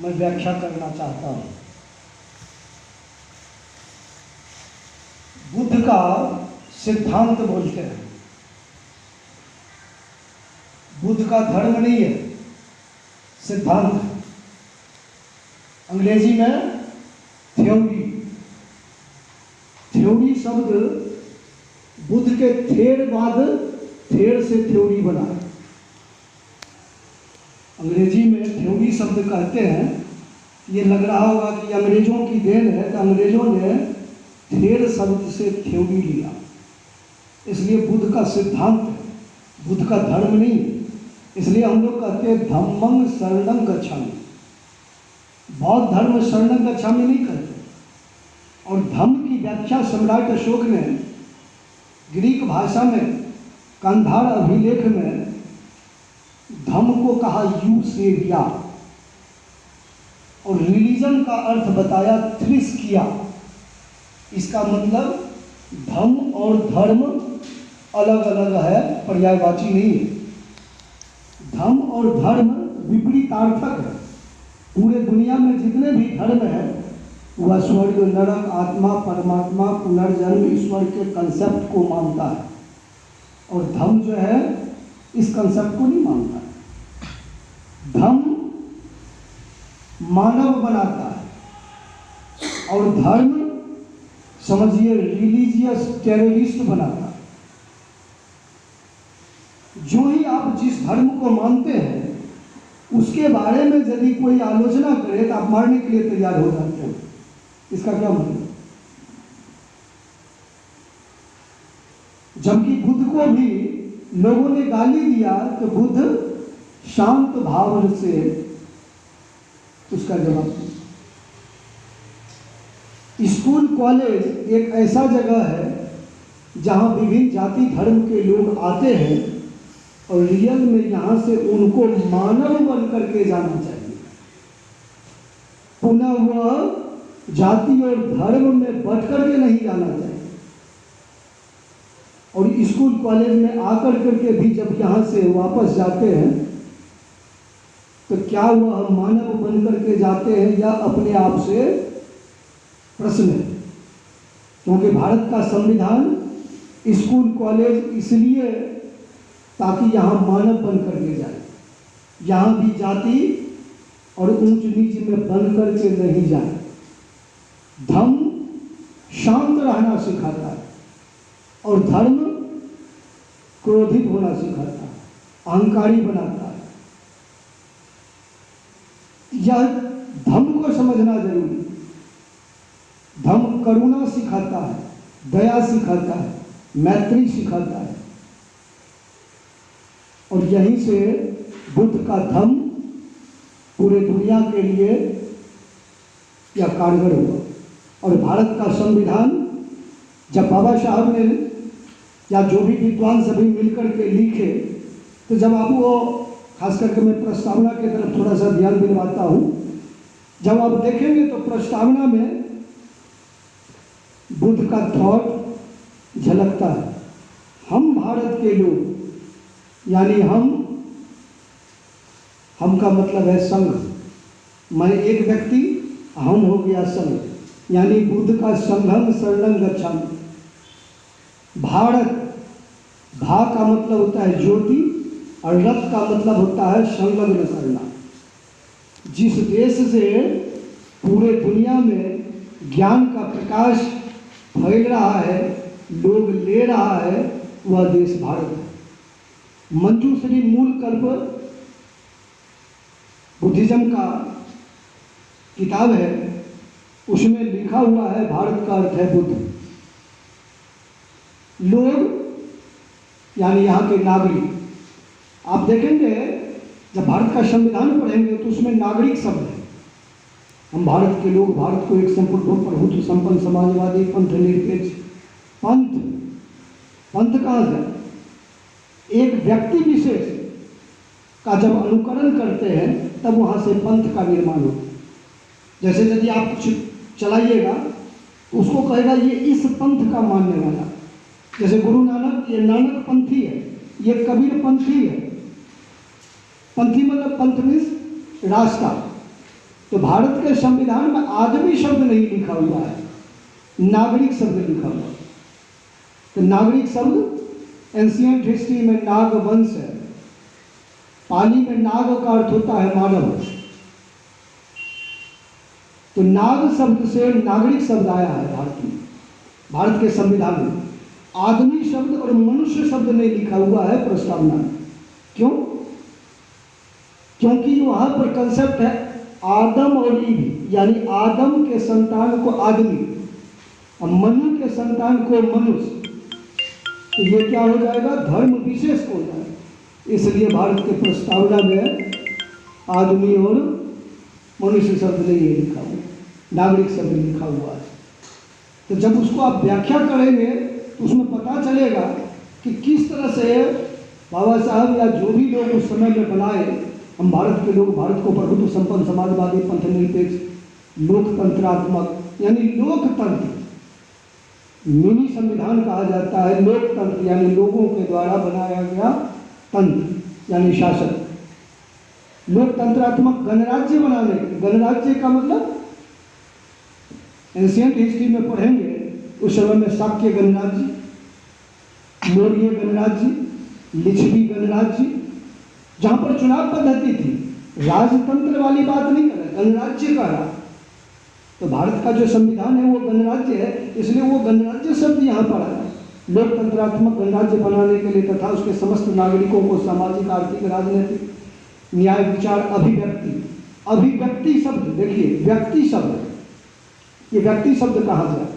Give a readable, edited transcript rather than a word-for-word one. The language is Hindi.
मैं व्याख्या करना चाहता हूँ। बुद्ध का सिद्धांत बोलते हैं, बुद्ध का धर्म नहीं है, सिद्धांत है। अंग्रेजी में थ्योरी। थ्योरी शब्द बुद्ध के थेरवाद, थेर से थ्योरी बना है। अंग्रेजी में थ्योरी शब्द कहते हैं। ये लग रहा होगा कि अंग्रेजों की देन है, तो अंग्रेजों ने थेर शब्द से थ्योरी लिया, इसलिए बुद्ध का सिद्धांत है, बुद्ध का धर्म नहीं है। इसलिए हम लोग कहते हैं धम्मं शरणं गच्छामि। बौद्ध धर्म शरणं गच्छामि नहीं कहते। और धम्म की व्याख्या सम्राट अशोक ने ग्रीक भाषा में कंधार अभिलेख में धम्म को कहा यूसेबिया, और रिलीजन का अर्थ बताया थ्रिस्किया। इसका मतलब धम्म और धर्म अलग अलग है, पर्यायवाची नहीं है। धम्म और धर्म विपरीतार्थक है। पूरे दुनिया में जितने भी धर्म है वह स्वर्ग, नरक, आत्मा, परमात्मा, पुनर्जन्म, ईश्वर के कंसेप्ट को मानता है, और धम्म जो है इस कंसेप्ट को नहीं मानता है। धम्म मानव बनाता है और धर्म समझिए रिलीजियस टेररिस्ट बनाता है। जो ही आप जिस धर्म को मानते हैं उसके बारे में यदि कोई आलोचना करे तो आप मारने के लिए तैयार हो जाते हैं। इसका क्या मतलब? जबकि बुद्ध को भी लोगों ने गाली दिया तो बुद्ध शांत भाव से उसका जवाब दिया। स्कूल कॉलेज एक ऐसा जगह है जहां विभिन्न जाति धर्म के लोग आते हैं और रियल में यहाँ से उनको मानव बन करके जाना चाहिए। पुनः वह जाति और धर्म में बट करके नहीं जाना चाहिए। और स्कूल कॉलेज में आकर करके भी जब यहाँ से वापस जाते हैं तो क्या वह मानव बन करके जाते हैं या अपने आप से प्रश्न है। क्योंकि भारत का संविधान स्कूल कॉलेज इसलिए ताकि यहाँ मानव बन करके जाए, यहाँ भी जाति और ऊंच नीच में बन करके नहीं जाए। धम्म शांत रहना सिखाता है और धर्म क्रोधित होना सिखाता है, अहंकारी बनाता है। यह धम्म को समझना जरूरी है। धम्म करुणा सिखाता है, दया सिखाता है, मैत्री सिखाता है, और यहीं से बुद्ध का धम्म पूरे दुनिया के लिए यह कारगर हुआ। और भारत का संविधान जब बाबा साहब ने या जो भी विद्वान सभी मिलकर के लिखे, तो जब आप वो खास करके मैं प्रस्तावना की तरफ थोड़ा सा ध्यान दिलवाता हूँ, जब आप देखेंगे तो प्रस्तावना में बुद्ध का थॉट झलकता है। हम भारत के लोग, यानी हम का मतलब है संघ। मैं एक व्यक्ति, हम हो गया संघ, यानी बुद्ध का संघं शरणं गच्छामि। भारत, भा का मतलब होता है ज्योति और रथ का मतलब होता है संलग्न करना। जिस देश से पूरे दुनिया में ज्ञान का प्रकाश फैल रहा है, लोग ले रहा है, वह देश भारत है। मंजूश्री मूल कल्प बुद्धिज्म का किताब है, उसमें लिखा हुआ है भारत का अर्थ है बुद्ध। लोग यानी यहाँ के नागरिक, आप देखेंगे जब भारत का संविधान पढ़ेंगे तो उसमें नागरिक शब्द है। हम भारत के लोग, भारत को एक संपूर्ण प्रभुत्व संपन्न समाजवादी पंथ निरपेक्ष। पंथ कहाँ से? एक व्यक्ति विशेष का जब अनुकरण करते हैं तब वहाँ से पंथ का निर्माण होता है। जैसे यदि आप कुछ चलाइएगा तो उसको कहेगा ये इस पंथ का मानने वाला। जैसे गुरु नानक, ये नानक पंथी है, ये कबीर पंथी है। पंथी मतलब पंथ मीन्स रास्ता। तो भारत के संविधान में आदमी शब्द नहीं लिखा हुआ है, नागरिक शब्द लिखा हुआ है। तो नागरिक शब्द एंशिएंट हिस्ट्री में नाग वंश है। पाली में नाग का अर्थ होता है मानव। तो नाग शब्द से नागरिक शब्द आया है भारत के संविधान में। आदमी शब्द और मनुष्य शब्द नहीं लिखा हुआ है प्रस्तावना में। क्यों? क्योंकि वहां पर कंसेप्ट है आदम और ईव, यानी आदम के संतान को आदमी और मनु के संतान को मनुष्य। तो ये क्या हो जाएगा? धर्म विशेष हो जाएगा। इसलिए भारत के प्रस्तावना में आदमी और मनुष्य शब्द नहीं है लिखा हुआ, नागरिक शब्द लिखा हुआ है। तो जब उसको आप व्याख्या करेंगे तो उसमें पता चलेगा कि किस तरह से बाबा साहब या जो भी लोग उस समय में बनाए, हम भारत के लोग भारत को प्रभुत्व संपन्न समाजवादी पंथ निरपेक्ष लोकतंत्रात्मक यानी लोकतंत्र, मिनी संविधान कहा जाता है। लोकतंत्र यानी लोगों के द्वारा बनाया गया तंत्र यानी शासन। लोकतंत्रात्मक गणराज्य बनाने, गणराज्य का मतलब एंशिएंट हिस्ट्री में पढ़ेंगे उस समय में शाक्य गणराज्य, मौर्य गणराज्य, लिच्छवी गणराज्य, जहां पर चुनाव पद्धति थी, राजतंत्र वाली बात नहीं कर रहा, गणराज्य का रहा। तो भारत का जो संविधान है वो गणराज्य है, इसलिए वो गणराज्य शब्द यहाँ पर आया। लोकतंत्रात्मक गणराज्य बनाने के लिए तथा उसके समस्त नागरिकों को सामाजिक आर्थिक राजनीतिक न्याय विचार अभिव्यक्ति, अभिव्यक्ति शब्द देखिए, व्यक्ति शब्द, ये व्यक्ति शब्द कहा जाए